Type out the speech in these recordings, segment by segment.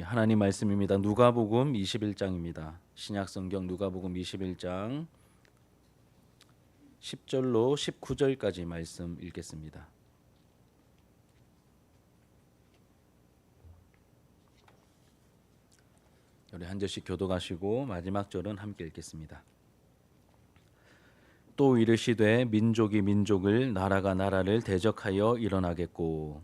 하나님 말씀입니다. 누가복음 21장입니다. 신약성경 누가복음 21장 10절로 19절까지 말씀 읽겠습니다. 우리 한 절씩 교독하시고 마지막 절은 함께 읽겠습니다. 또 이르시되 민족이 민족을 나라가 나라를 대적하여 일어나겠고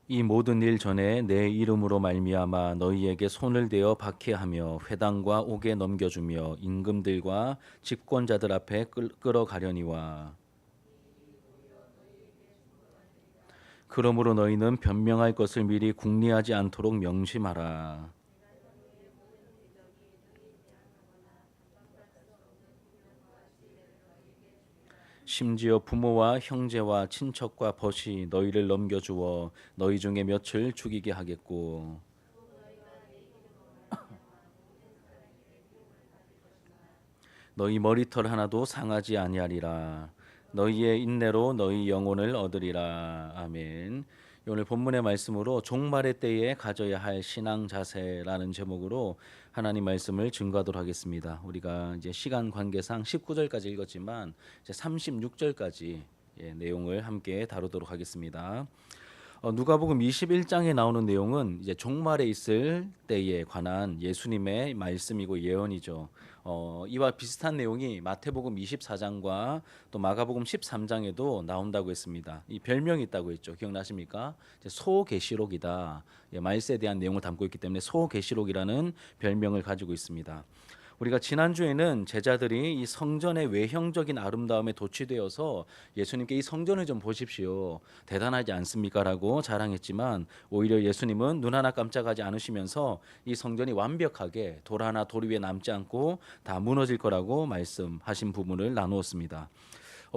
이 모든 일 전에 내 이름으로 말미암아 너희에게 손을 대어 박해하며 회당과 옥에 넘겨주며 임금들과 집권자들 앞에 끌어가려니와 그러므로 너희는 변명할 것을 미리 궁리하지 않도록 명심하라. 심지어 부모와 형제와 친척과 벗이 너희를 넘겨주어 너희 중에 몇을 죽이게 하겠고 너희 머리털 하나도 상하지 아니하리라. 너희의 인내로 너희 영혼을 얻으리라. 아멘. 오늘 본문의 말씀으로 종말의 때에 가져야 할 신앙 자세라는 제목으로 하나님 말씀을 증거하도록 하겠습니다. 우리가 이제 시간 관계상 19절까지 읽었지만 이제 36절까지 내용을 함께 다루도록 하겠습니다. 누가복음 21장에 나오는 내용은 이제 종말에 있을 때에 관한 예수님의 말씀이고 예언이죠. 이와 비슷한 내용이 마태복음 24장과 또 마가복음 13장에도 나온다고 했습니다. 이 별명이 있다고 했죠. 기억나십니까? 소계시록이다. 말세에 대한 내용을 담고 있기 때문에 소계시록이라는 별명을 가지고 있습니다. 우리가 지난주에는 제자들이 이 성전의 외형적인 아름다움에 도취되어서 예수님께 이 성전을 좀 보십시오. 대단하지 않습니까? 라고 자랑했지만 오히려 예수님은 눈 하나 깜짝하지 않으시면서 이 성전이 완벽하게 돌 하나 돌 위에 남지 않고 다 무너질 거라고 말씀하신 부분을 나누었습니다.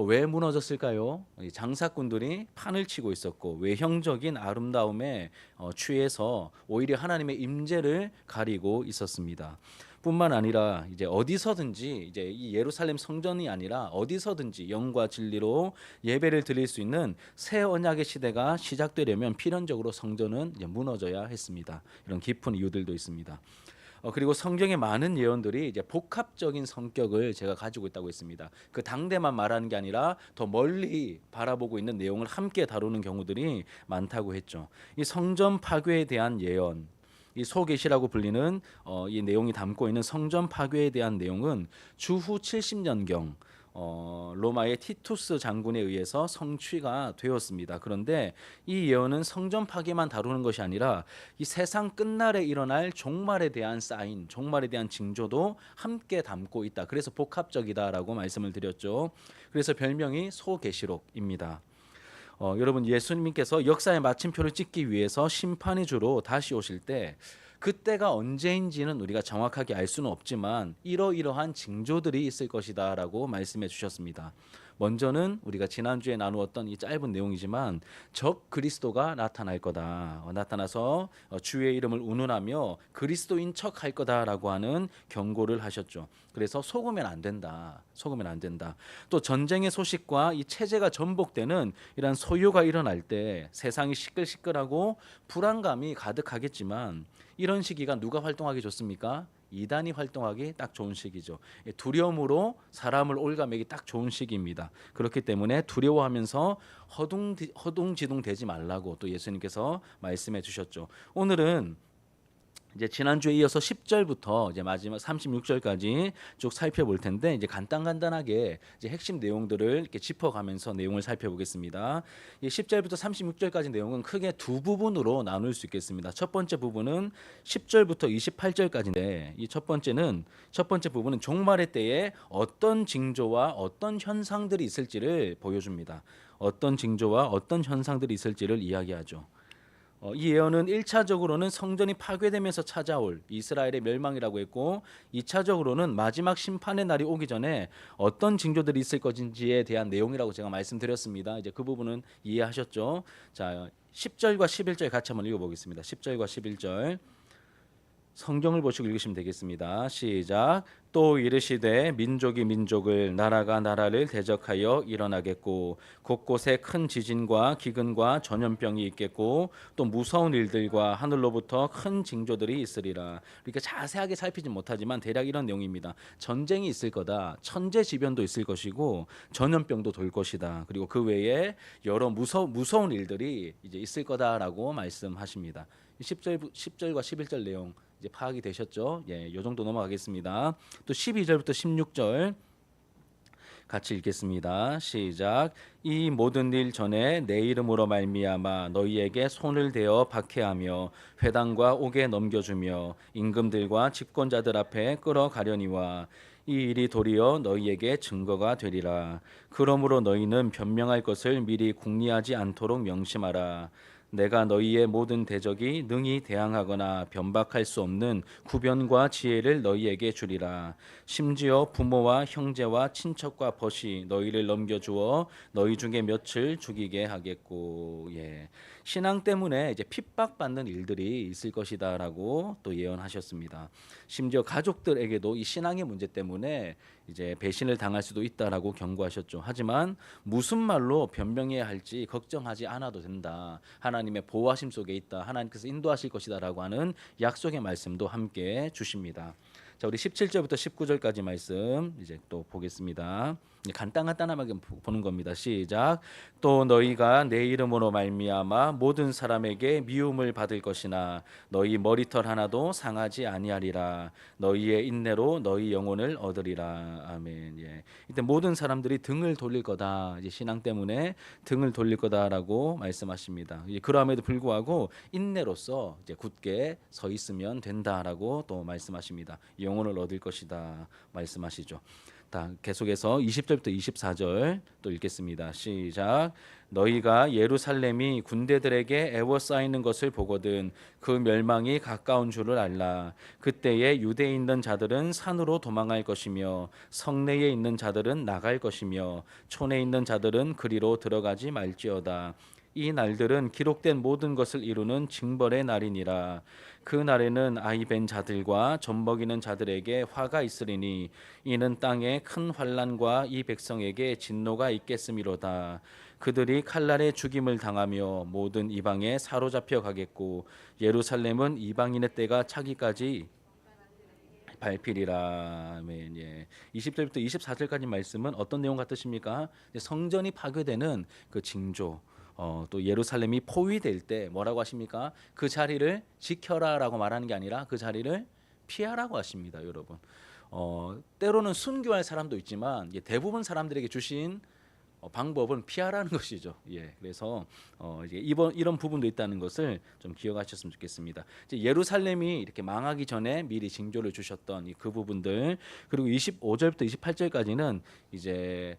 왜 무너졌을까요? 장사꾼들이 판을 치고 있었고 외형적인 아름다움에 취해서 오히려 하나님의 임재를 가리고 있었습니다. 뿐만 아니라 이제 어디서든지 이제 이 예루살렘 성전이 아니라 어디서든지 영과 진리로 예배를 드릴 수 있는 새 언약의 시대가 시작되려면 필연적으로 성전은 이제 무너져야 했습니다. 이런 깊은 이유들도 있습니다. 그리고 성경의 많은 예언들이 이제 복합적인 성격을 제가 가지고 있다고 했습니다. 그 당대만 말하는 게 아니라 더 멀리 바라보고 있는 내용을 함께 다루는 경우들이 많다고 했죠. 이 성전 파괴에 대한 예언, 이 소계시라고 불리는 이 내용이 담고 있는 성전 파괴에 대한 내용은 주후 70년경 로마의 티투스 장군에 의해서 성취가 되었습니다. 그런데 이 예언은 성전 파괴만 다루는 것이 아니라 이 세상 끝날에 일어날 종말에 대한 사인, 종말에 대한 징조도 함께 담고 있다. 그래서 복합적이다라고 말씀을 드렸죠. 그래서 별명이 소계시록입니다. 여러분 예수님께서 역사의 마침표를 찍기 위해서 심판의 주로 다시 오실 때 그때가 언제인지는 우리가 정확하게 알 수는 없지만 이러이러한 징조들이 있을 것이다라고 말씀해 주셨습니다. 먼저는 우리가 지난주에 나누었던 이 짧은 내용이지만 적 그리스도가 나타날 거다. 나타나서 주의 이름을 운운하며 그리스도인 척할 거다라고 하는 경고를 하셨죠. 그래서 속으면 안 된다. 속으면 안 된다. 또 전쟁의 소식과 이 체제가 전복되는 이런 소요가 일어날 때 세상이 시끌시끌하고 불안감이 가득하겠지만 이런 시기가 누가 활동하기 좋습니까? 이단이 활동하기 딱 좋은 시기죠. 두려움으로 사람을 올가매기 딱 좋은 시기입니다. 그렇기 때문에 두려워하면서 허둥지둥 되지 말라고 또 예수님께서 말씀해 주셨죠. 오늘은 이제 지난주에 이어서 10절부터 이제 마지막 36절까지 쭉 살펴볼 텐데 이제 간단하게 이제 핵심 내용들을 이렇게 짚어가면서 내용을 살펴보겠습니다. 이 10절부터 36절까지 내용은 크게 두 부분으로 나눌 수 있겠습니다. 첫 번째 부분은 10절부터 28절까지인데 이 첫 번째 부분은 종말의 때에 어떤 징조와 어떤 현상들이 있을지를 보여줍니다. 어떤 징조와 어떤 현상들이 있을지를 이야기하죠. 이 예언은 1차적으로는 성전이 파괴되면서 찾아올 이스라엘의 멸망이라고 했고 2차적으로는 마지막 심판의 날이 오기 전에 어떤 징조들이 있을 것인지에 대한 내용이라고 제가 말씀드렸습니다. 이제 그 부분은 이해하셨죠? 자, 10절과 11절 같이 한번 읽어보겠습니다. 10절과 11절 성경을 보시고 읽으시면 되겠습니다. 시작. 또 이르시되 민족이 민족을 나라가 나라를 대적하여 일어나겠고 곳곳에 큰 지진과 기근과 전염병이 있겠고 또 무서운 일들과 하늘로부터 큰 징조들이 있으리라. 그러니까 자세하게 살피진 못하지만 대략 이런 내용입니다. 전쟁이 있을 거다. 천재지변도 있을 것이고 전염병도 돌 것이다. 그리고 그 외에 여러 무서운 일들이 이제 있을 거다라고 말씀하십니다. 10절과 11절 내용 이제 파악이 되셨죠? 예, 요 정도 넘어가겠습니다. 또 12절부터 16절 같이 읽겠습니다. 시작. 이 모든 일 전에 내 이름으로 말미암아 너희에게 손을 대어 박해하며 회당과 옥에 넘겨주며 임금들과 집권자들 앞에 끌어가려니와 이 일이 도리어 너희에게 증거가 되리라. 그러므로 너희는 변명할 것을 미리 궁리하지 않도록 명심하라. 내가 너희의 모든 대적이 능히 대항하거나 변박할 수 없는 구변과 지혜를 너희에게 주리라. 심지어 부모와 형제와 친척과 벗이 너희를 넘겨주어 너희 중에 몇을 죽이게 하겠고. 예. 신앙 때문에 이제 핍박받는 일들이 있을 것이다라고 또 예언하셨습니다. 심지어 가족들에게도 이 신앙의 문제 때문에 이제 배신을 당할 수도 있다라고 경고하셨죠. 하지만 무슨 말로 변명해야 할지 걱정하지 않아도 된다. 하나님의 보호하심 속에 있다. 하나님께서 인도하실 것이다라고 하는 약속의 말씀도 함께 주십니다. 자, 우리 17절부터 19절까지 말씀 이제 또 보겠습니다. 간단하게 보는 겁니다. 시작. 또 너희가 내 이름으로 말미암아 모든 사람에게 미움을 받을 것이나 너희 머리털 하나도 상하지 아니하리라. 너희의 인내로 너희 영혼을 얻으리라. 아멘. 예. 이때 모든 사람들이 등을 돌릴 거다. 이제 신앙 때문에 등을 돌릴 거다라고 말씀하십니다. 그럼에도 불구하고 인내로서 이제 굳게 서 있으면 된다라고 또 말씀하십니다. 영혼을 얻을 것이다 말씀하시죠. 계속해서 20절부터 24절 또 읽겠습니다. 시작. 너희가 예루살렘이 군대들에게 애워싸이는 것을 보거든 그 멸망이 가까운 줄을 알라. 그때에 유대에 있는 자들은 산으로 도망할 것이며 성내에 있는 자들은 나갈 것이며 촌에 있는 자들은 그리로 들어가지 말지어다. 이 날들은 기록된 모든 것을 이루는 징벌의 날이니라. 그 날에는 아이 벤 자들과 젖먹이는 자들에게 화가 있으리니 이는 땅에 큰 환난과 이 백성에게 진노가 있겠음이로다. 그들이 칼날에 죽임을 당하며 모든 이방에 사로잡혀 가겠고 예루살렘은 이방인의 때가 차기까지 밟히리라. 아멘. 예. 20절부터 24절까지 말씀은 어떤 내용 같으십니까? 성전이 파괴되는 그 징조. 또 예루살렘이 포위될 때 뭐라고 하십니까? 그 자리를 지켜라라고 말하는 게 아니라 그 자리를 피하라고 하십니다, 여러분. 때로는 순교할 사람도 있지만 대부분 사람들에게 주신 방법은 피하라는 것이죠. 예, 그래서 이제 이런 부분도 있다는 것을 좀 기억하셨으면 좋겠습니다. 이제 예루살렘이 이렇게 망하기 전에 미리 징조를 주셨던 그 부분들, 그리고 25절부터 28절까지는 이제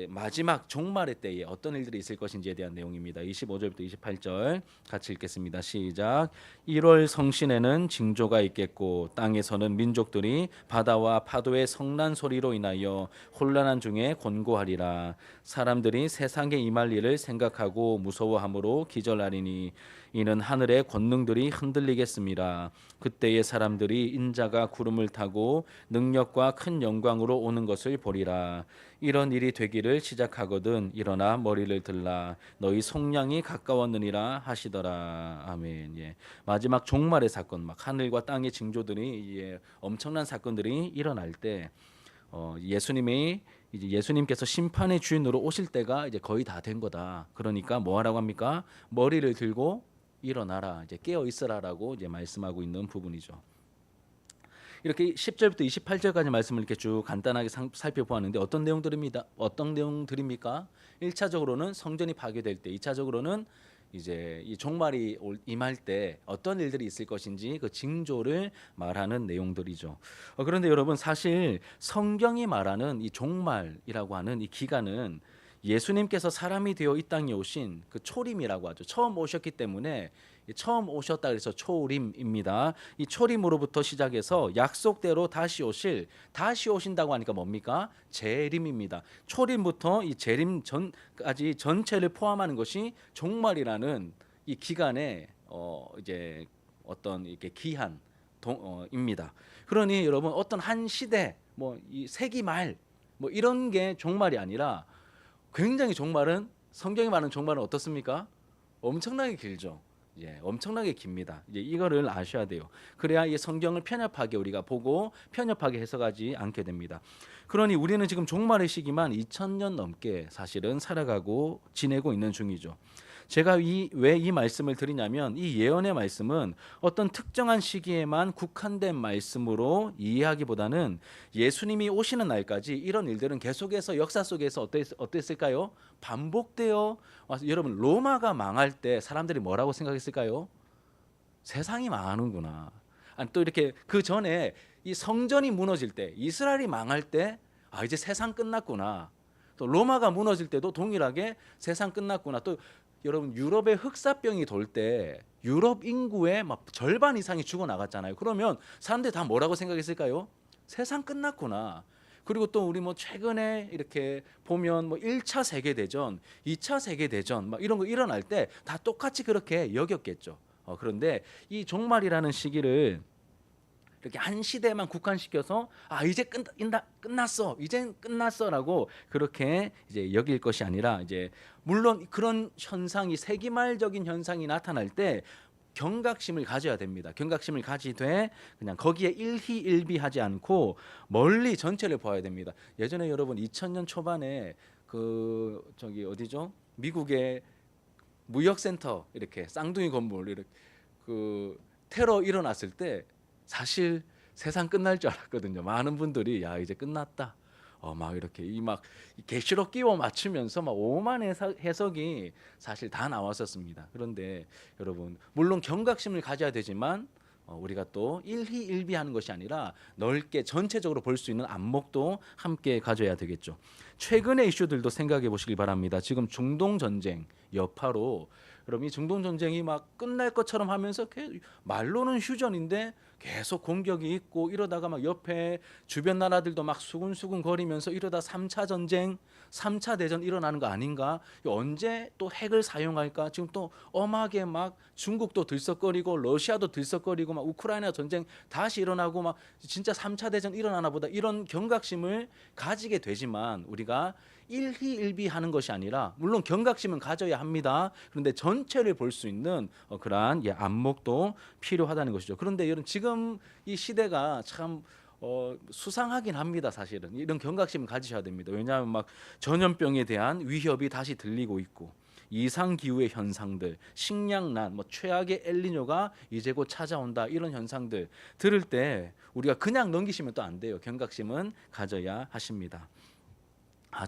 마지막 종말의 때에 어떤 일들이 있을 것인지에 대한 내용입니다. 25절부터 28절 같이 읽겠습니다. 시작. 1월 성신에는 징조가 있겠고 땅에서는 민족들이 바다와 파도의 성난 소리로 인하여 혼란한 중에 곤고하리라. 사람들이 세상에 임할 일을 생각하고 무서워함으로 기절하리니 이는 하늘의 권능들이 흔들리겠습니다. 그때의 사람들이 인자가 구름을 타고 능력과 큰 영광으로 오는 것을 보리라. 이런 일이 되기를 시작하거든 일어나 머리를 들라. 너희 속량이 가까웠느니라 하시더라. 아멘. 예. 마지막 종말의 사건, 막 하늘과 땅의 징조들이 엄청난 사건들이 일어날 때 예수님께서 심판의 주인으로 오실 때가 이제 거의 다 된 거다. 그러니까 뭐 하라고 합니까? 머리를 들고 일어나라. 이제 깨어 있으라라고 이제 말씀하고 있는 부분이죠. 이렇게 10절부터 28절까지 말씀을 이렇게 쭉 간단하게 살펴보았는데 어떤 내용들입니다. 어떤 내용들입니까? 1차적으로는 성전이 파괴될 때, 2차적으로는 이제 이 종말이 임할 때 어떤 일들이 있을 것인지 그 징조를 말하는 내용들이죠. 그런데 여러분, 사실 성경이 말하는 이 종말이라고 하는 이 기간은 예수님께서 사람이 되어 이 땅에 오신 그 초림이라고 하죠. 처음 오셨기 때문에 처음 오셨다 그래서 초림입니다. 이 초림으로부터 시작해서 약속대로 다시 오신다고 하니까 뭡니까? 재림입니다. 초림부터 이 재림 전까지 전체를 포함하는 것이 종말이라는 이 기간에 이제 어떤 이렇게 기한, 입니다. 그러니 여러분 어떤 한 시대 뭐 이 세기 말 뭐 이런 게 종말이 아니라 굉장히 종말은 성경이 말하는 종말은 어떻습니까? 엄청나게 길죠. 예, 엄청나게 깁니다. 이제 이거를 아셔야 돼요. 그래야 이 성경을 편협하게 우리가 보고 편협하게 해석하지 않게 됩니다. 그러니 우리는 지금 종말의 시기만 2000년 넘게 사실은 살아가고 지내고 있는 중이죠. 제가 왜 이 말씀을 드리냐면 이 예언의 말씀은 어떤 특정한 시기에만 국한된 말씀으로 이해하기보다는 예수님이 오시는 날까지 이런 일들은 계속해서 역사 속에서 어땠을까요? 반복되어 와서 여러분 로마가 망할 때 사람들이 뭐라고 생각했을까요? 세상이 망하는구나. 아니, 또 이렇게 그 전에 이 성전이 무너질 때 이스라엘이 망할 때 아 이제 세상 끝났구나. 또 로마가 무너질 때도 동일하게 세상 끝났구나. 또 여러분 유럽에 흑사병이 돌 때 유럽 인구의 막 절반 이상이 죽어 나갔잖아요. 그러면 사람들이 다 뭐라고 생각했을까요? 세상 끝났구나. 그리고 또 우리 뭐 최근에 이렇게 보면 뭐 1차 세계 대전, 2차 세계 대전 막 이런 거 일어날 때 다 똑같이 그렇게 여겼겠죠. 그런데 이 종말이라는 시기를 이렇게 한 시대만 국한시켜서 아 이제 끝났어 이젠 끝났어라고 그렇게 이제 여길 것이 아니라 이제 물론 그런 현상이 세기말적인 현상이 나타날 때 경각심을 가져야 됩니다. 경각심을 가지되 그냥 거기에 일희일비하지 않고 멀리 전체를 봐야 됩니다. 예전에 여러분 2000년 초반에 그 저기 어디죠? 미국의 무역센터 이렇게 쌍둥이 건물 이렇게 그 테러 일어났을 때 사실 세상 끝날 줄 알았거든요. 많은 분들이 야 이제 끝났다. 막 이렇게 이 막 계시록 끼워 맞추면서 막 오만 해석이 사실 다 나왔었습니다. 그런데 여러분 물론 경각심을 가져야 되지만 우리가 또 일희일비하는 것이 아니라 넓게 전체적으로 볼 수 있는 안목도 함께 가져야 되겠죠. 최근의 이슈들도 생각해 보시기 바랍니다. 지금 중동 전쟁 여파로 여러분 이 중동 전쟁이 막 끝날 것처럼 하면서 말로는 휴전인데 계속 공격이 있고 이러다가 막 옆에 주변 나라들도 막 수군수군 거리면서 이러다 3차 전쟁, 3차 대전 일어나는 거 아닌가? 언제 또 핵을 사용할까? 지금 또 엄하게 막 중국도 들썩거리고 러시아도 들썩거리고 막 우크라이나 전쟁 다시 일어나고 막 진짜 3차 대전 일어나나 보다 이런 경각심을 가지게 되지만 우리가 일희일비하는 것이 아니라 물론 경각심은 가져야 합니다. 그런데 전체를 볼 수 있는 그러한 안목도 필요하다는 것이죠. 그런데 여러분 지금 이 시대가 참 수상하긴 합니다. 사실은 이런 경각심을 가지셔야 됩니다. 왜냐하면 막 전염병에 대한 위협이 다시 들리고 있고 이상 기후의 현상들, 식량난, 뭐 최악의 엘니뇨가 이제 곧 찾아온다 이런 현상들 들을 때 우리가 그냥 넘기시면 또 안 돼요. 경각심은 가져야 하십니다.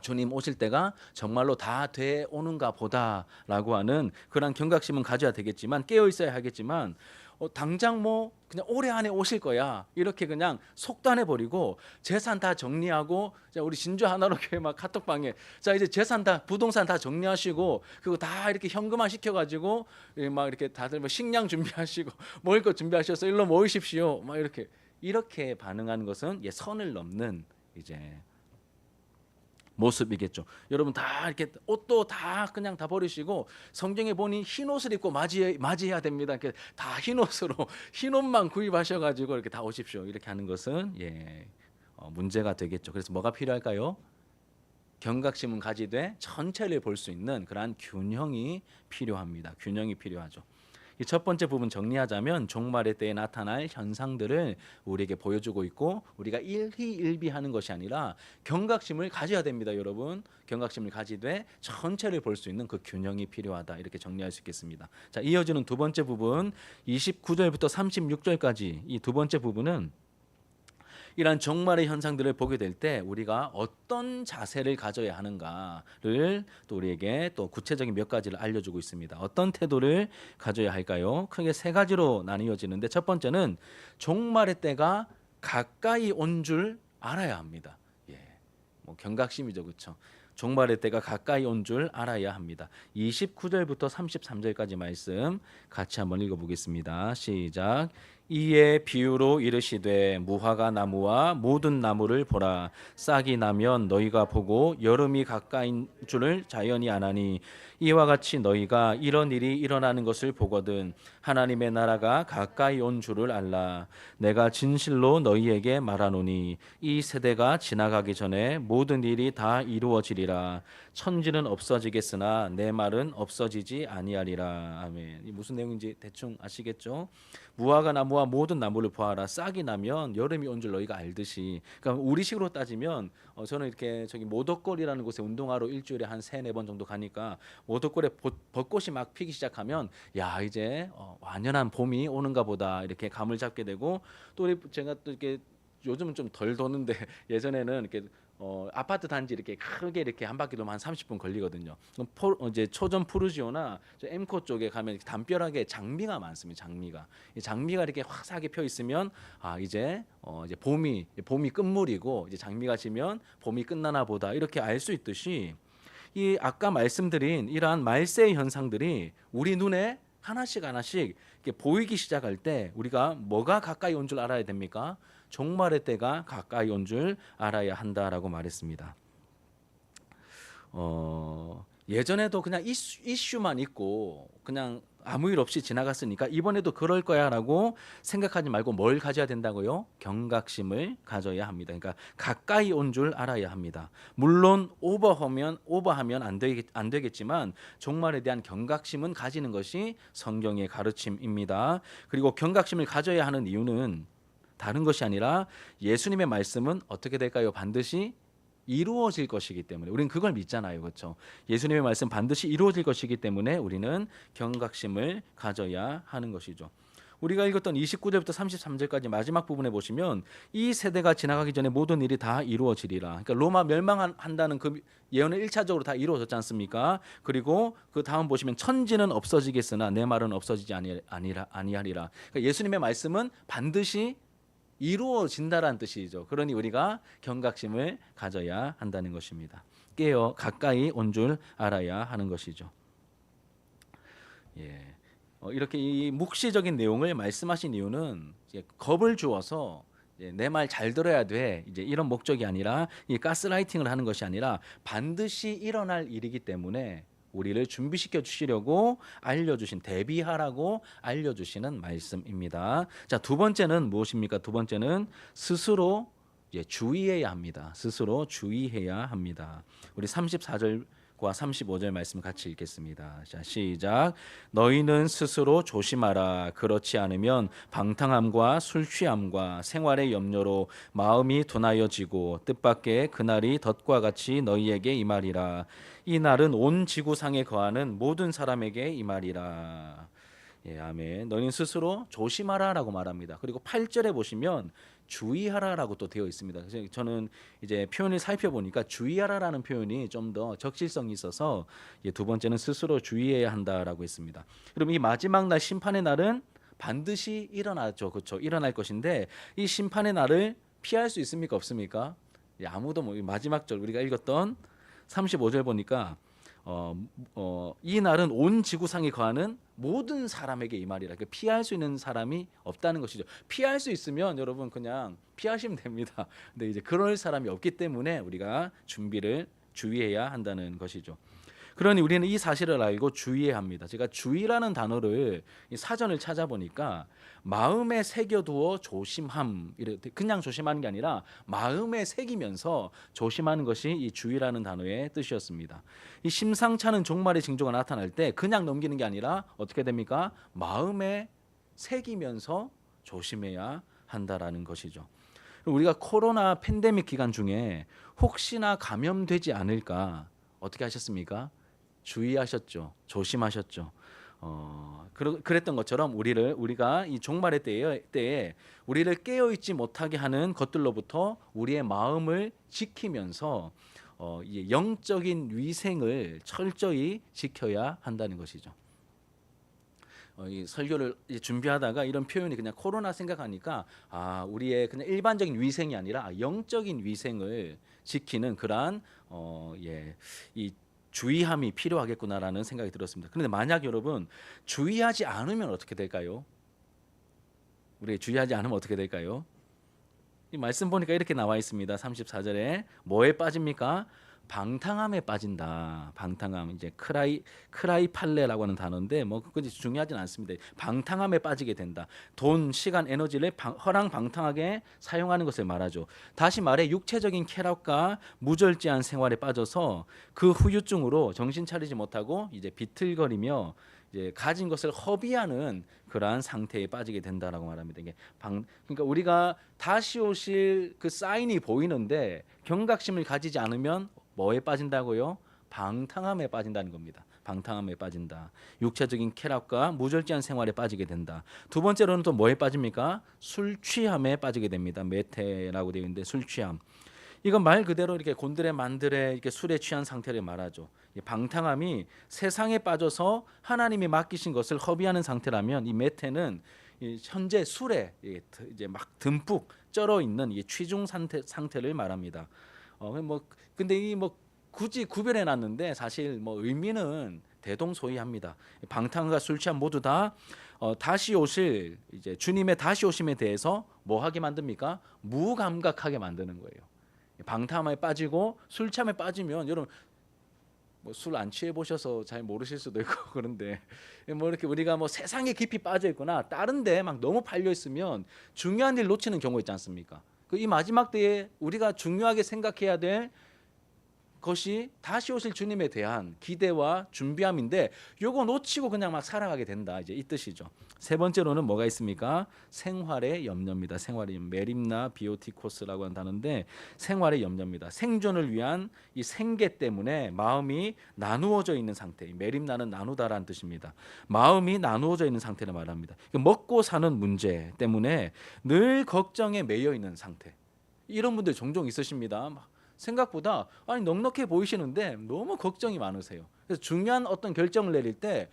주님 오실 때가 정말로 다 돼 오는가 보다라고 하는 그런 경각심은 가져야 되겠지만 깨어 있어야 하겠지만 당장 뭐 그냥 올해 안에 오실 거야 이렇게 그냥 속단해 버리고 재산 다 정리하고 자 우리 진주 하나로 교회 막 카톡방에 자 이제 재산 다 부동산 다 정리하시고 그거 다 이렇게 현금화 시켜가지고 막 이렇게 다들 뭐 식량 준비하시고 먹을 것 준비하셔서 일로 모이십시오 막 이렇게 반응하는 것은 선을 넘는 이제 모습이겠죠. 여러분 다 이렇게 옷도 다 그냥 다 버리시고 성경에 보니 흰 옷을 입고 맞이해야 됩니다. 이렇게 다 흰 옷으로 흰 옷만 구입하셔가지고 이렇게 다 오십시오. 이렇게 하는 것은 문제가 되겠죠. 그래서 뭐가 필요할까요? 경각심은 가지되 전체를 볼 수 있는 그러한 균형이 필요합니다. 균형이 필요하죠. 이 첫 번째 부분 정리하자면 종말의 때에 나타날 현상들을 우리에게 보여주고 있고 우리가 일희일비하는 것이 아니라 경각심을 가져야 됩니다. 여러분 경각심을 가지되 전체를 볼 수 있는 그 균형이 필요하다 이렇게 정리할 수 있겠습니다. 자 이어지는 두 번째 부분 29절부터 36절까지 이 두 번째 부분은 이러한 종말의 현상들을 보게 될 때 우리가 어떤 자세를 가져야 하는가를 또 우리에게 또 구체적인 몇 가지를 알려주고 있습니다. 어떤 태도를 가져야 할까요? 크게 세 가지로 나뉘어지는데 첫 번째는 종말의 때가 가까이 온 줄 알아야 합니다. 뭐 경각심이죠, 그렇죠? 종말의 때가 가까이 온 줄 알아야 합니다. 29절부터 33절까지 말씀 같이 한번 읽어보겠습니다. 시작. 이에 비유로 이르시되 무화과 나무와 모든 나무를 보라. 싹이 나면 너희가 보고 여름이 가까인 줄을 자연히 아나니 이와 같이 너희가 이런 일이 일어나는 것을 보거든 하나님의 나라가 가까이 온 줄을 알라. 내가 진실로 너희에게 말하노니 이 세대가 지나가기 전에 모든 일이 다 이루어지리라. 천지는 없어지겠으나 내 말은 없어지지 아니하리라. 아멘. 이 무슨 내용인지 대충 아시겠죠? 무화과 나무와 모든 나무를 보아라. 싹이 나면 여름이 온 줄 너희가 알듯이. 그러니까 우리식으로 따지면 저는 이렇게 저기 모덕골이라는 곳에 운동하러 일주일에 한 3-4번 정도 가니까 모덕골에 벚꽃이 막 피기 시작하면 야 이제 완연한 봄이 오는가 보다 이렇게 감을 잡게 되고 또 제가 또 이렇게 요즘은 좀 덜 도는데 예전에는 이렇게 아파트 단지 이렇게 크게 이렇게 한 바퀴 돌면 한 30분 걸리거든요. 이제 초전 푸르지오나 엠코 쪽에 가면 이렇게 담벼락에 장미가 많습니다. 장미가 이 장미가 이렇게 화사하게 펴 있으면 이제 이제 봄이 끝물이고 이제 장미가 지면 봄이 끝나나 보다 이렇게 알 수 있듯이 이 아까 말씀드린 이러한 말세의 현상들이 우리 눈에 하나씩 이렇게 보이기 시작할 때 우리가 뭐가 가까이 온 줄 알아야 됩니까? 종말의 때가 가까이 온 줄 알아야 한다라고 말했습니다. 예전에도 그냥 이슈만 있고 그냥 아무 일 없이 지나갔으니까 이번에도 그럴 거야라고 생각하지 말고 뭘 가져야 된다고요? 경각심을 가져야 합니다. 그러니까 가까이 온 줄 알아야 합니다. 물론 오버하면 안 되겠지만 종말에 대한 경각심은 가지는 것이 성경의 가르침입니다. 그리고 경각심을 가져야 하는 이유는 다른 것이 아니라 예수님의 말씀은 어떻게 될까요? 반드시 이루어질 것이기 때문에 우리는 그걸 믿잖아요. 그렇죠? 예수님의 말씀 반드시 이루어질 것이기 때문에 우리는 경각심을 가져야 하는 것이죠. 우리가 읽었던 29절부터 33절까지 마지막 부분에 보시면 이 세대가 지나가기 전에 모든 일이 다 이루어지리라. 그러니까 로마 멸망한다는 그 예언은 1차적으로 다 이루어졌지 않습니까? 그리고 그 다음 보시면 천지는 없어지겠으나 내 말은 없어지지 아니하리라. 그러니까 예수님의 말씀은 반드시 이루어진다라는 뜻이죠. 그러니 우리가 경각심을 가져야 한다는 것입니다. 가까이 온 줄 알아야 하는 것이죠. 예. 이렇게 이 묵시적인 내용을 말씀하신 이유는 이제 겁을 주어서 내 말 잘 들어야 돼. 이제 이런 목적이 아니라 이 가스라이팅을 하는 것이 아니라 반드시 일어날 일이기 때문에 우리를 준비시켜 주시려고 알려주신 대비하라고 알려주시는 말씀입니다. 자, 두 번째는 무엇입니까? 두 번째는 스스로 주의해야 합니다. 스스로 주의해야 합니다. 우리 34절과 35절 말씀 같이 읽겠습니다. 자, 시작. 너희는 스스로 조심하라. 그렇지 않으면 방탕함과 술 취함과 생활의 염려로 마음이 둔하여지고 뜻밖의 그날이 덫과 같이 너희에게 임하리라. 이 날은 온 지구상에 거하는 모든 사람에게 임하리라. 예, 아멘. 너희는 스스로 조심하라라고 말합니다. 그리고 8절에 보시면 주의하라라고 또 되어 있습니다. 그래서 저는 이제 표현을 살펴보니까 주의하라라는 표현이 좀 더 적실성이 있어서 두 번째는 스스로 주의해야 한다라고 했습니다. 그럼 이 마지막 날 심판의 날은 반드시 일어나죠. 그렇죠? 일어날 것인데 이 심판의 날을 피할 수 있습니까? 없습니까? 아무도 마지막 절 우리가 읽었던 35절 보니까 이 날은 온 지구상에 거하는 모든 사람에게 이 말이라. 그러니까 피할 수 있는 사람이 없다는 것이죠. 피할 수 있으면 여러분 그냥 피하시면 됩니다. 근데 이제 그럴 사람이 없기 때문에 우리가 주의해야 한다는 것이죠. 그러니 우리는 이 사실을 알고 주의해야 합니다. 제가 주의라는 단어를 사전을 찾아보니까 마음에 새겨두어 조심함, 그냥 조심하는 게 아니라 마음에 새기면서 조심하는 것이 이 주의라는 단어의 뜻이었습니다. 이 심상찮은 종말의 징조가 나타날 때 그냥 넘기는 게 아니라 어떻게 됩니까? 마음에 새기면서 조심해야 한다라는 것이죠. 우리가 코로나 팬데믹 기간 중에 혹시나 감염되지 않을까 어떻게 하셨습니까? 주의하셨죠. 조심하셨죠. 그랬던 것처럼 우리가 이 종말의 때에 우리를 깨어 있지 못하게 하는 것들로부터 우리의 마음을 지키면서 영적인 위생을 철저히 지켜야 한다는 것이죠. 이 설교를 이제 준비하다가 이런 표현이 그냥 코로나 생각하니까 우리의 그냥 일반적인 위생이 아니라 영적인 위생을 지키는 그러한 이 주의함이 필요하겠구나라는 생각이 들었습니다. 그런데 만약 여러분 주의하지 않으면 어떻게 될까요? 우리 주의하지 않으면 어떻게 될까요? 이 말씀 보니까 이렇게 나와 있습니다. 34절에 뭐에 빠집니까? 방탕함에 빠진다. 방탕함 이제 크라이팔레라고 하는 단어인데 뭐 그건 중요하진 않습니다. 방탕함에 빠지게 된다. 돈, 시간, 에너지를 허랑방탕하게 사용하는 것을 말하죠. 다시 말해 육체적인 쾌락과 무절제한 생활에 빠져서 그 후유증으로 정신 차리지 못하고 이제 비틀거리며 이제 가진 것을 허비하는 그러한 상태에 빠지게 된다라고 말합니다. 이게 그러니까 우리가 다시 오실 그 사인이 보이는데 경각심을 가지지 않으면 뭐에 빠진다고요? 방탕함에 빠진다는 겁니다. 방탕함에 빠진다. 육체적인 쾌락과 무절제한 생활에 빠지게 된다. 두 번째로는 또 뭐에 빠집니까? 술 취함에 빠지게 됩니다. 메테라고 되어 있는데 술 취함. 이건 말 그대로 이렇게 곤드레 만드레 이렇게 술에 취한 상태를 말하죠. 방탕함이 세상에 빠져서 하나님이 맡기신 것을 허비하는 상태라면 이 메테는 현재 술에 이제 막 듬뿍 쩔어 있는 취중 상태를 말합니다. 뭐 근데 이 뭐 굳이 구별해 놨는데 사실 뭐 의미는 대동소이합니다. 방탕과 술 취함 모두 다 다시 오실 이제 주님의 다시 오심에 대해서 뭐 하게 만듭니까? 무감각하게 만드는 거예요. 방탕함에 빠지고 술 취함에 빠지면 여러분 뭐 술 안 취해 보셔서 잘 모르실 수도 있고 그런데 뭐 이렇게 우리가 뭐 세상에 깊이 빠져 있거나 다른데 막 너무 팔려 있으면 중요한 일 놓치는 경우 있지 않습니까? 이 마지막 때에 우리가 중요하게 생각해야 될 것이 다시 오실 주님에 대한 기대와 준비함인데 요거 놓치고 그냥 막 살아가게 된다. 이제 이 뜻이죠. 세 번째로는 뭐가 있습니까? 생활의 염려입니다. 생활의 염려. 메림나 비오티코스라고 하는 단어인데 생활의 염려입니다. 생존을 위한 이 생계 때문에 마음이 나누어져 있는 상태. 메림나는 나누다라는 뜻입니다. 마음이 나누어져 있는 상태를 말합니다. 먹고 사는 문제 때문에 늘 걱정에 매여 있는 상태. 이런 분들 종종 있으십니다. 생각보다 넉넉해 보이시는데 너무 걱정이 많으세요. 그래서 중요한 어떤 결정을 내릴 때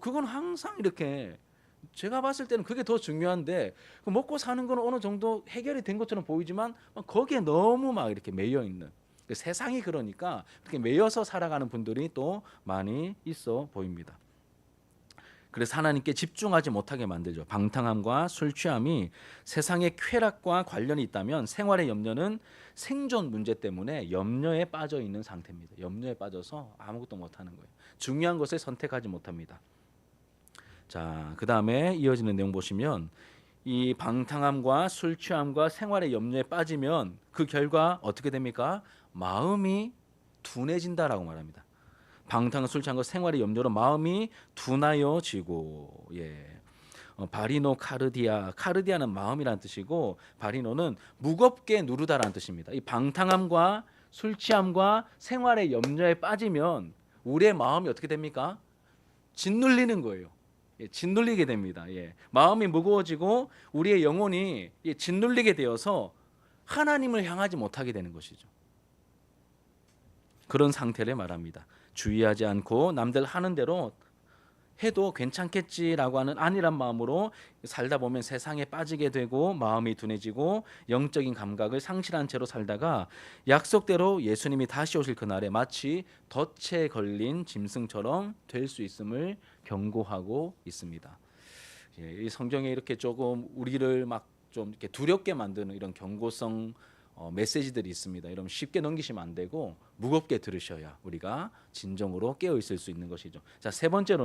그건 항상 이렇게 제가 봤을 때는 그게 더 중요한데 먹고 사는 건 어느 정도 해결이 된 것처럼 보이지만 거기에 너무 막 이렇게 매여 있는 세상이 그러니까 그렇게 매여서 살아가는 분들이 또 많이 있어 보입니다. 그래서 하나님께 집중하지 못하게 만들죠. 방탕함과 술 취함이 세상의 쾌락과 관련이 있다면 생활의 염려는 생존 문제 때문에 염려에 빠져 있는 상태입니다. 염려에 빠져서 아무것도 못하는 거예요. 중요한 것을 선택하지 못합니다. 자, 그 다음에 이어지는 내용 보시면 이 방탕함과 술 취함과 생활의 염려에 빠지면 그 결과 어떻게 됩니까? 마음이 둔해진다라고 말합니다. 방탕 술 취한 것 생활의 염려로 마음이 둔하여지고 바리노 카르디아는 마음이라는 뜻이고 바리노는 무겁게 누르다라는 뜻입니다. 이 방탕함과 술 취함과 생활의 염려에 빠지면 우리의 마음이 어떻게 됩니까? 짓눌리는 거예요. 짓눌리게 됩니다. 마음이 무거워지고 우리의 영혼이 짓눌리게 되어서 하나님을 향하지 못하게 되는 것이죠. 그런 상태를 말합니다. 주의하지 않고 남들 하는 대로 해도 괜찮겠지라고 하는 안일한 마음으로 살다 보면 세상에 빠지게 되고 마음이 둔해지고 영적인 감각을 상실한 채로 살다가 약속대로 예수님이 다시 오실 그날에 마치 덫에 걸린 짐승처럼 될 수 있음을 경고하고 있습니다. 이 성경에 이렇게 조금 우리를 막 좀 이렇게 두렵게 만드는 이런 경고성 메시지들이 있습니다. 여러분 쉽게 넘기시면 안 되고 무겁게 들으셔야 우리가 진정으로 깨어 있을 수 있는 것이죠. 자, 세 번째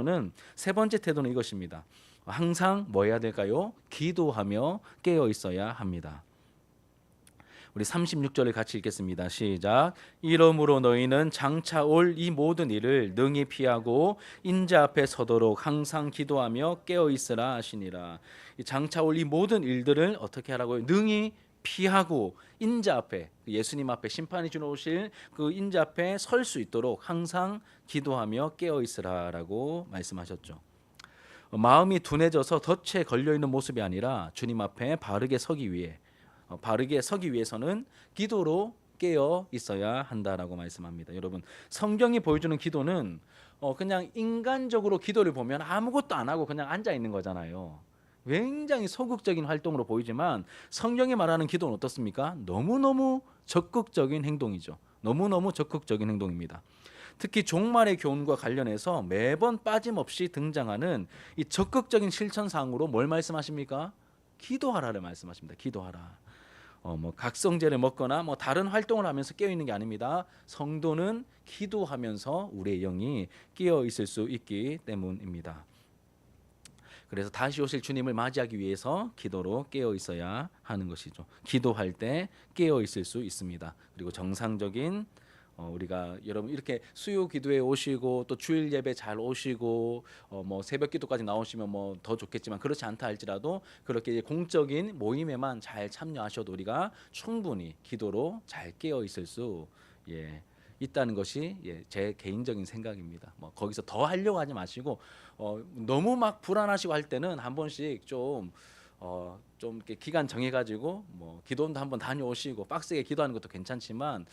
태도는 이것입니다. 항상 뭐 해야 될까요? 기도하며 깨어 있어야 합니다. 우리 36절을 같이 읽겠습니다. 시작. 이러므로 너희는 장차 올 이 모든 일을 능히 피하고 인자 앞에 서도록 항상 기도하며 깨어 있으라 하시니라. 이 장차 올 이 모든 일들을 어떻게 하라고요? 능히 피하고 인자 앞에 예수님 앞에 심판이 주러 오실 그 인자 앞에 설 수 있도록 항상 기도하며 깨어 있으라라고 말씀하셨죠. 마음이 둔해져서 덫에 걸려 있는 모습이 아니라 주님 앞에 바르게 서기 위해서는 기도로 깨어 있어야 한다라고 말씀합니다. 여러분, 성경이 보여주는 기도는 그냥 인간적으로 기도를 보면 아무것도 안 하고 그냥 앉아 있는 거잖아요. 굉장히 소극적인 활동으로 보이지만 성경이 말하는 기도는 어떻습니까? 너무너무 적극적인 행동이죠. 너무너무 적극적인 행동입니다. 특히 종말의 교훈과 관련해서 매번 빠짐없이 등장하는 이 적극적인 실천 사항으로 뭘 말씀하십니까? 기도하라를 말씀하십니다. 기도하라. 뭐 각성제를 먹거나 뭐 다른 활동을 하면서 깨어 있는 게 아닙니다. 성도는 기도하면서 우리의 영이 깨어 있을 수 있기 때문입니다. 그래서 다시 오실 주님을 맞이하기 위해서 기도로 깨어 있어야 하는 것이죠. 기도할 때 깨어 있을 수 있습니다. 그리고 정상적인 우리가 여러분 이렇게 수요 기도에 오시고 또 주일 예배 잘 오시고 뭐 새벽 기도까지 나오시면 뭐 더 좋겠지만 그렇지 않다 할지라도 그렇게 공적인 모임에만 잘 참여하셔도 우리가 충분히 기도로 잘 깨어 있을 수 있다는 것이 제 개인적인 생각입니다. 뭐 거기서 더 하려고 하지 마시고 너무 막 불안하시고 할 때는 한 번씩 좀 이렇게 기간 정해가지고 뭐 기도원도 한번 다녀오시고 빡세게 기도하는 것도 괜찮지만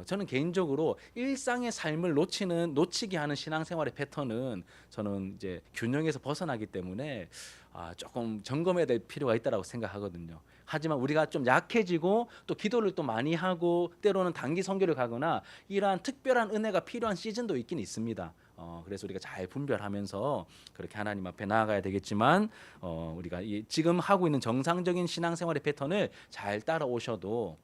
저는 개인적으로 일상의 삶을 놓치게 하는 신앙생활의 패턴은 저는 이제 균형에서 벗어나기 때문에 조금 점검해야 될 필요가 있다라고 생각하거든요. 하지만 우리가 좀 약해지고 또 기도를 또 많이 하고 때로는 단기 선교를 가거나 이러한 특별한 은혜가 필요한 시즌도 있긴 있습니다. 그래서 우리가 잘 분별하면서 그렇게 하나님 앞에 나아가야 되겠지만 우리가 지금 하고 있는 정상적인 신앙생활의 패턴을 잘 따라오셔도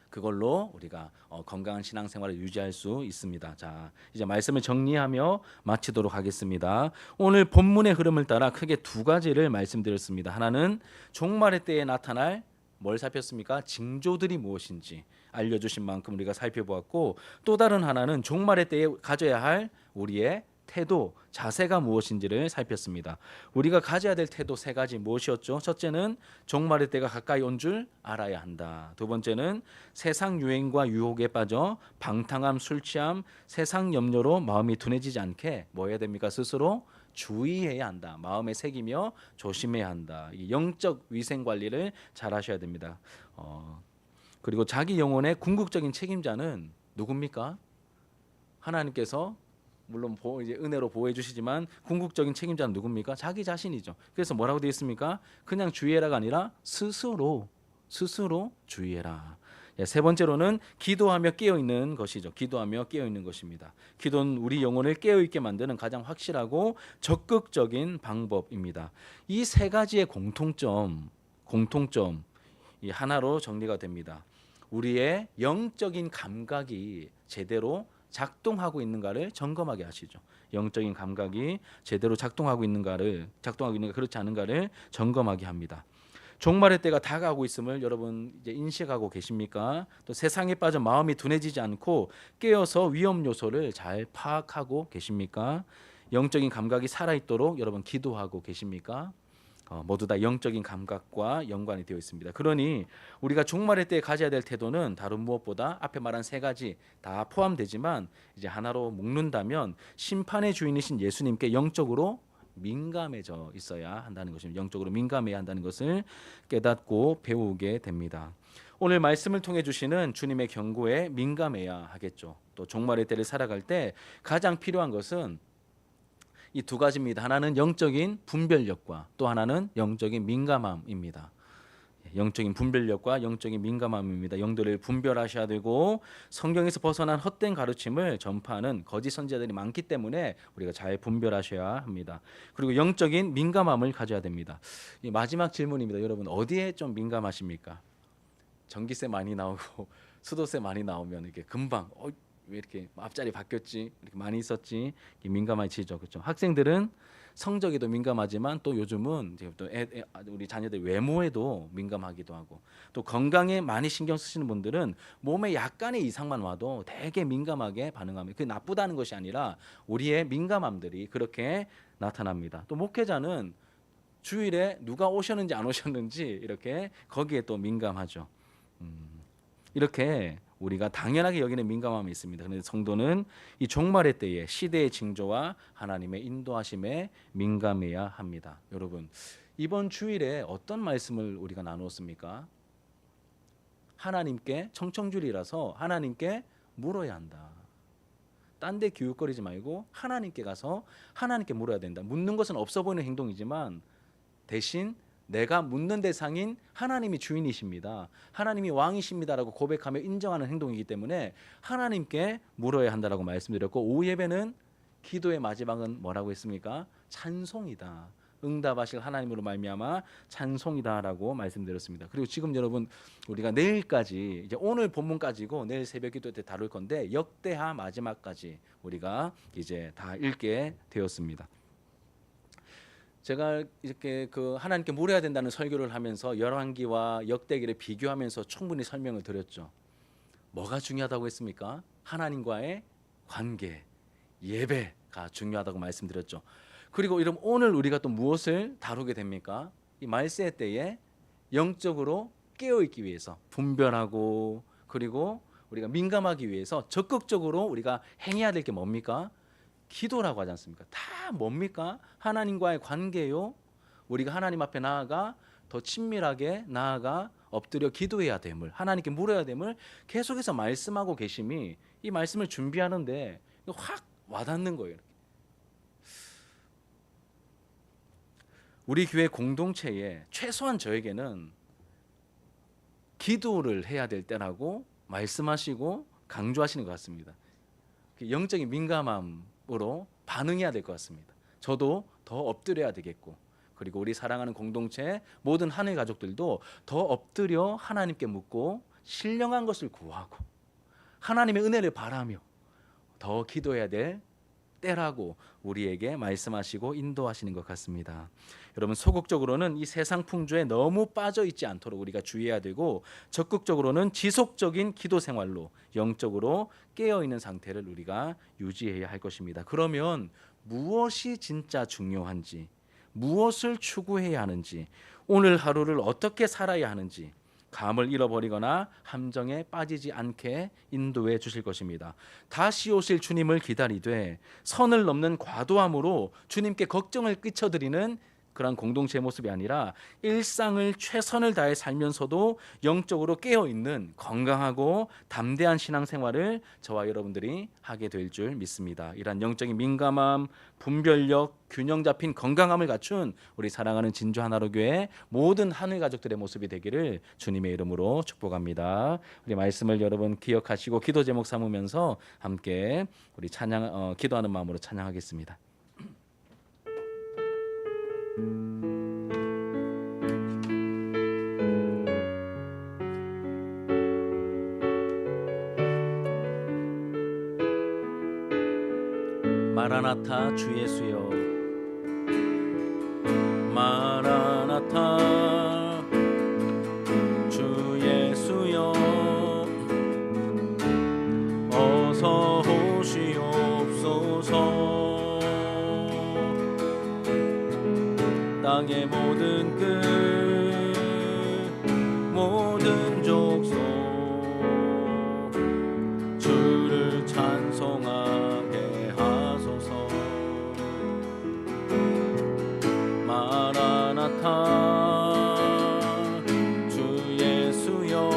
그걸로 우리가 건강한 신앙생활을 유지할 수 있습니다. 자, 이제 말씀을 정리하며 마치도록 하겠습니다. 오늘 본문의 흐름을 따라 크게 두 가지를 말씀드렸습니다. 하나는 종말의 때에 나타날 뭘 살폈습니까? 징조들이 무엇인지 알려주신 만큼 우리가 살펴보았고, 또 다른 하나는 종말의 때에 가져야 할 우리의 태도, 자세가 무엇인지를 살폈습니다. 우리가 가져야 될 태도 세 가지 무엇이었죠? 첫째는 종말의 때가 가까이 온 줄 알아야 한다. 두 번째는 세상 유행과 유혹에 빠져 방탕함, 술 취함, 세상 염려로 마음이 둔해지지 않게 뭐 해야 됩니까? 스스로 주의해야 한다. 마음에 새기며 조심해야 한다. 이 영적 위생 관리를 잘 하셔야 됩니다. 그리고 자기 영혼의 궁극적인 책임자는 누굽니까? 하나님께서 물론 이제 은혜로 보호해 주시지만 궁극적인 책임자는 누굽니까? 자기 자신이죠. 그래서 뭐라고 되어 있습니까? 그냥 주의해라가 아니라 스스로 주의해라. 세 번째로는 기도하며 깨어 있는 것이죠. 기도하며 깨어 있는 것입니다. 기도는 우리 영혼을 깨어 있게 만드는 가장 확실하고 적극적인 방법입니다. 이 세 가지의 공통점 이 하나로 정리가 됩니다. 우리의 영적인 감각이 제대로 작동하고 있는가를 점검하게 하시죠. 영적인 감각이 제대로 작동하고 있는가 그렇지 않은가를 점검하게 합니다. 종말의 때가 다가오고 있음을 여러분 이제 인식하고 계십니까? 또 세상에 빠져 마음이 둔해지지 않고 깨어서 위험 요소를 잘 파악하고 계십니까? 영적인 감각이 살아있도록 여러분 기도하고 계십니까? 모두 다 영적인 감각과 연관이 되어 있습니다. 그러니 우리가 종말의 때에 가져야 될 태도는 다른 무엇보다 앞에 말한 세 가지 다 포함되지만 이제 하나로 묶는다면 심판의 주인이신 예수님께 영적으로 민감해져 있어야 한다는 것입니다. 영적으로 민감해야 한다는 것을 깨닫고 배우게 됩니다. 오늘 말씀을 통해 주시는 주님의 경고에 민감해야 하겠죠. 또 종말의 때를 살아갈 때 가장 필요한 것은 이 두 가지입니다. 하나는 영적인 분별력과 또 하나는 영적인 민감함입니다. 영적인 분별력과 영적인 민감함입니다. 영들을 분별하셔야 되고 성경에서 벗어난 헛된 가르침을 전파하는 거짓 선지자들이 많기 때문에 우리가 잘 분별하셔야 합니다. 그리고 영적인 민감함을 가져야 됩니다. 이 마지막 질문입니다. 여러분 어디에 좀 민감하십니까? 전기세 많이 나오고 수도세 많이 나오면 이렇게 금방 왜 이렇게 앞자리 바뀌었지? 이렇게 많이 있었지? 민감해지죠, 그렇죠? 학생들은 성적에도 민감하지만 또 요즘은 이제 또 우리 자녀들 외모에도 민감하기도 하고 또 건강에 많이 신경 쓰시는 분들은 몸에 약간의 이상만 와도 되게 민감하게 반응합니다. 그게 나쁘다는 것이 아니라 우리의 민감함들이 그렇게 나타납니다. 또 목회자는 주일에 누가 오셨는지 안 오셨는지 이렇게 거기에 또 민감하죠. 이렇게 우리가 당연하게 여기는 민감함이 있습니다. 그런데 성도는 이 종말의 때에 시대의 징조와 하나님의 인도하심에 민감해야 합니다. 여러분 이번 주일에 어떤 말씀을 우리가 나누었습니까? 하나님께 청청줄이라서 하나님께 물어야 한다. 딴 데 기웃거리지 말고 하나님께 가서 하나님께 물어야 된다. 묻는 것은 없어 보이는 행동이지만 대신 내가 묻는 대상인 하나님이 주인이십니다. 하나님이 왕이십니다라고 고백하며 인정하는 행동이기 때문에 하나님께 물어야 한다라고 말씀드렸고, 오후 예배는 기도의 마지막은 뭐라고 했습니까? 찬송이다. 응답하실 하나님으로 말미암아 찬송이다라고 말씀드렸습니다. 그리고 지금 여러분 우리가 내일까지 이제 오늘 본문까지고 내일 새벽 기도 때 다룰 건데 역대하 마지막까지 우리가 이제 다 읽게 되었습니다. 제가 이렇게 하나님께 물어야 된다는 설교를 하면서 열왕기와 역대기를 비교하면서 충분히 설명을 드렸죠. 뭐가 중요하다고 했습니까? 하나님과의 관계, 예배가 중요하다고 말씀드렸죠. 그리고 여러분 오늘 우리가 또 무엇을 다루게 됩니까? 이 말세 때에 영적으로 깨어있기 위해서 분별하고 그리고 우리가 민감하기 위해서 적극적으로 우리가 행해야 될 게 뭡니까? 기도라고 하지 않습니까? 다 뭡니까? 하나님과의 관계요. 우리가 하나님 앞에 나아가 더 친밀하게 나아가 엎드려 기도해야 됨을, 하나님께 물어야 됨을 계속해서 말씀하고 계심이 이 말씀을 준비하는데 확 와닿는 거예요. 우리 교회 공동체에 최소한 저에게는 기도를 해야 될 때라고 말씀하시고 강조하시는 것 같습니다. 영적인 민감함으로 반응해야 될 것 같습니다. 저도 더 엎드려야 되겠고, 그리고 우리 사랑하는 공동체 모든 하늘 가족들도 더 엎드려 하나님께 묻고 신령한 것을 구하고 하나님의 은혜를 바라며 더 기도해야 될 때라고 우리에게 말씀하시고 인도하시는 것 같습니다. 여러분 소극적으로는 이 세상 풍조에 너무 빠져 있지 않도록 우리가 주의해야 되고, 적극적으로는 지속적인 기도 생활로 영적으로 깨어 있는 상태를 우리가 유지해야 할 것입니다. 그러면 무엇이 진짜 중요한지, 무엇을 추구해야 하는지, 오늘 하루를 어떻게 살아야 하는지 감을 잃어버리거나 함정에 빠지지 않게 인도해 주실 것입니다. 다시 오실 주님을 기다리되 선을 넘는 과도함으로 주님께 걱정을 끼쳐드리는 그런 공동체의 모습이 아니라 일상을 최선을 다해 살면서도 영적으로 깨어있는 건강하고 담대한 신앙생활을 저와 여러분들이 하게 될 줄 믿습니다. 이러한 영적인 민감함, 분별력, 균형 잡힌 건강함을 갖춘 우리 사랑하는 진주 하나로 교회 모든 하늘 가족들의 모습이 되기를 주님의 이름으로 축복합니다. 우리 말씀을 여러분 기억하시고 기도 제목 삼으면서 함께 우리 기도하는 마음으로 찬양하겠습니다. 마라나타 주 예수여, 마라나타 주 예수여, 어서 오시옵소서. 땅의 모든 끝, 모든 족속 주를 찬송하게 하소서. 마라나타 주 예수여,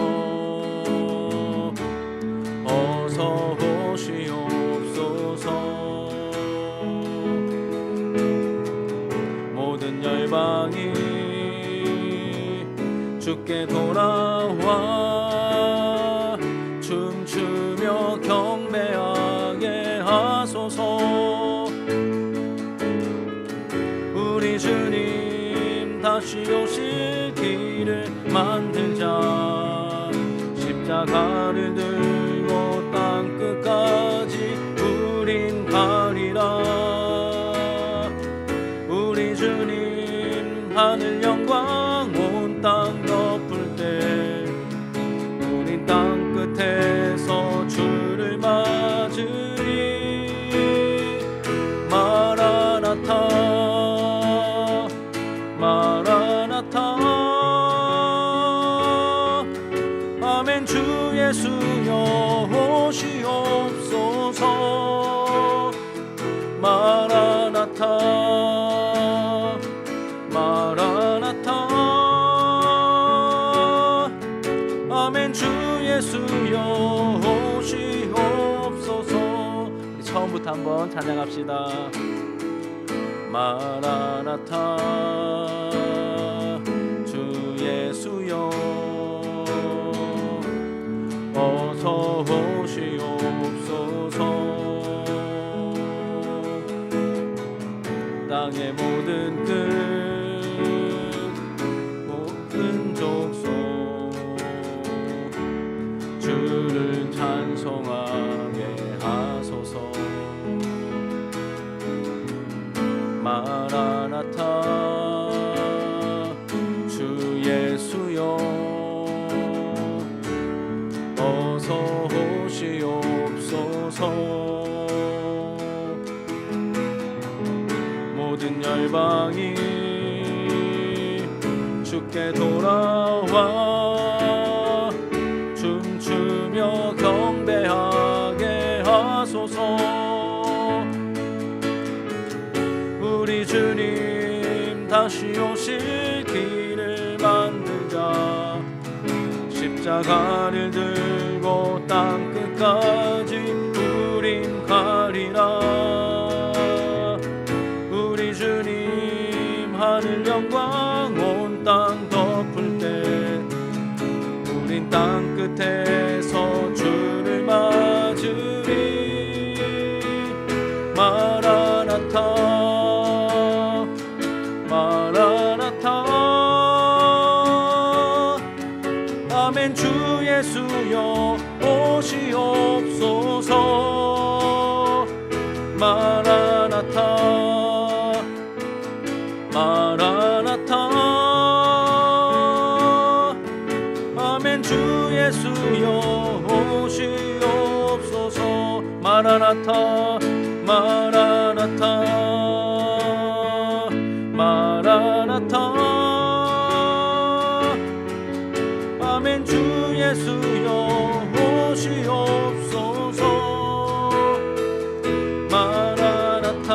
어서 오시옵소서. 모든 열방이 주께 돌아와 춤추며 경배하게 하소서. 우리 주님 다시 오실 길을 만들자. 십자가를 들고 땅끝까지 우린 가리라. 우리 주님 하늘 영광 온 땅 덮을 때 우린 땅끝에서 주를 맞으리. 마라나타 마라나타. 아멘. 주 예수여, 마라나타 한번 찬양합시다. 마라나타 주 예수여 어서 오시옵소서. 땅의 모든 끝 모든 족속 주를 찬송하게 하소서. 마라나타 주 예수여 어서 오시옵소서. 모든 열방이 주께 돌아와 춤추며 경배하게 하소서. 우리 주님 다시 오실 길을 만들자. 십자가를 들고 땅끝까지 우린 가리라. 우리 주님 하늘 영광 온 땅 덮을 때 우린 땅끝에서 주를 맞으리. 마라나타 마라나타 아멘. 주 예수여 오시옵소서. 마라나타 마라나타 아멘. 주 예수여 오시옵소서. 마라나타 마라나타 마라나타 아멘. 주 예수여 오시옵소서. 마라나타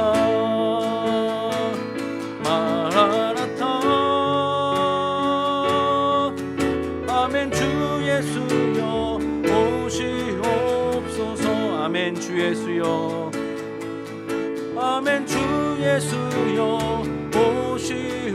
마라나타 아멘. 주 예수여 오시옵소서. 아멘. 주 예수여 아멘. 주 예수여 오시옵소서.